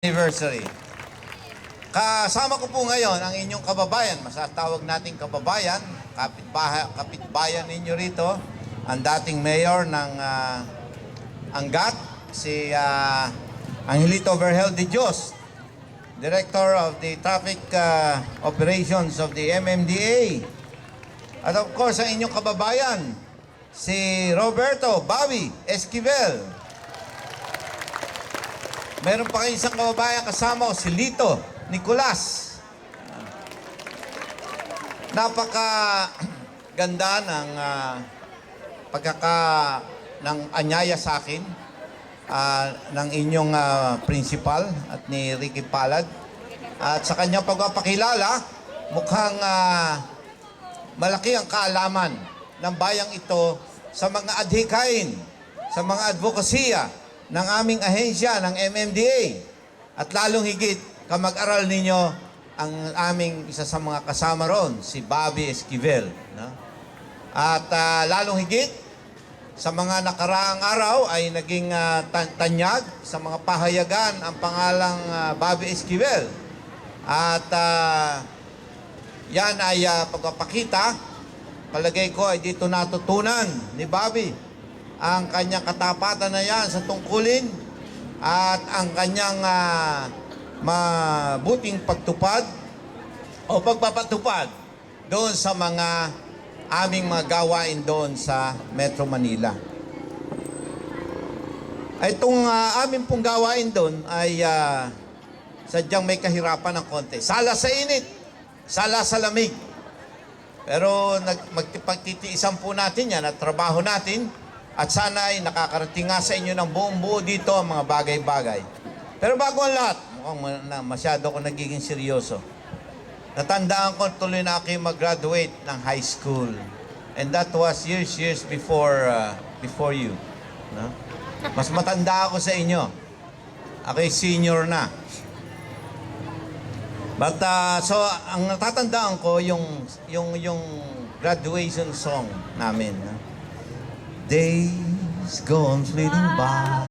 Anniversary. Kasama ko po ngayon ang inyong kababayan, masatawag nating kababayan, kapitbayan ninyo rito, ang dating mayor ng Angat, si Angelito Vergel de Dios, Director of the Traffic Operations of the MMDA. At of course, ang inyong kababayan, si Roberto Bobby Esquivel. Meron pa kayo isang kababayan kasama ko, si Lito Nicolas. Napaka-ganda ng ng anyaya sa akin ng inyong principal at ni Ricky Palad. At sa kanyang pagpapakilala, mukhang malaki ang kaalaman ng bayang ito sa mga adhikain, sa mga advokasya ng aming ahensya, ng MMDA. At lalong higit, kamag-aral ninyo ang aming isa sa mga kasama ron, si Bobby Esquivel. No? At lalong higit, sa mga nakaraang araw ay naging tanyag sa mga pahayagan ang pangalang Bobby Esquivel. At yan ay pagpapakita, palagay ko ay dito natutunan ni Bobby ang kanyang katapatan na yan sa tungkulin at ang kanyang mabuting pagtupad o pagpapatupad doon sa mga aming mga gawain doon sa Metro Manila. Itong aming pong gawain doon ay sadyang may kahirapan ng konti. Sala sa init, sala sa lamig. Pero magpagtitiisan po natin yan at trabaho natin. At sana ay nakakarating nga sa inyo ng buong buo dito ang mga bagay-bagay. Pero bago ang lahat, mukhang masyado ako nagiging seryoso. Natandaan ko tuloy na ako mag-graduate ng high school. And that was years before you. No? Mas matanda ako sa inyo. Ako'y senior na. But, so, ang natatandaan ko, yung graduation song namin. No? Days gone fleeting by.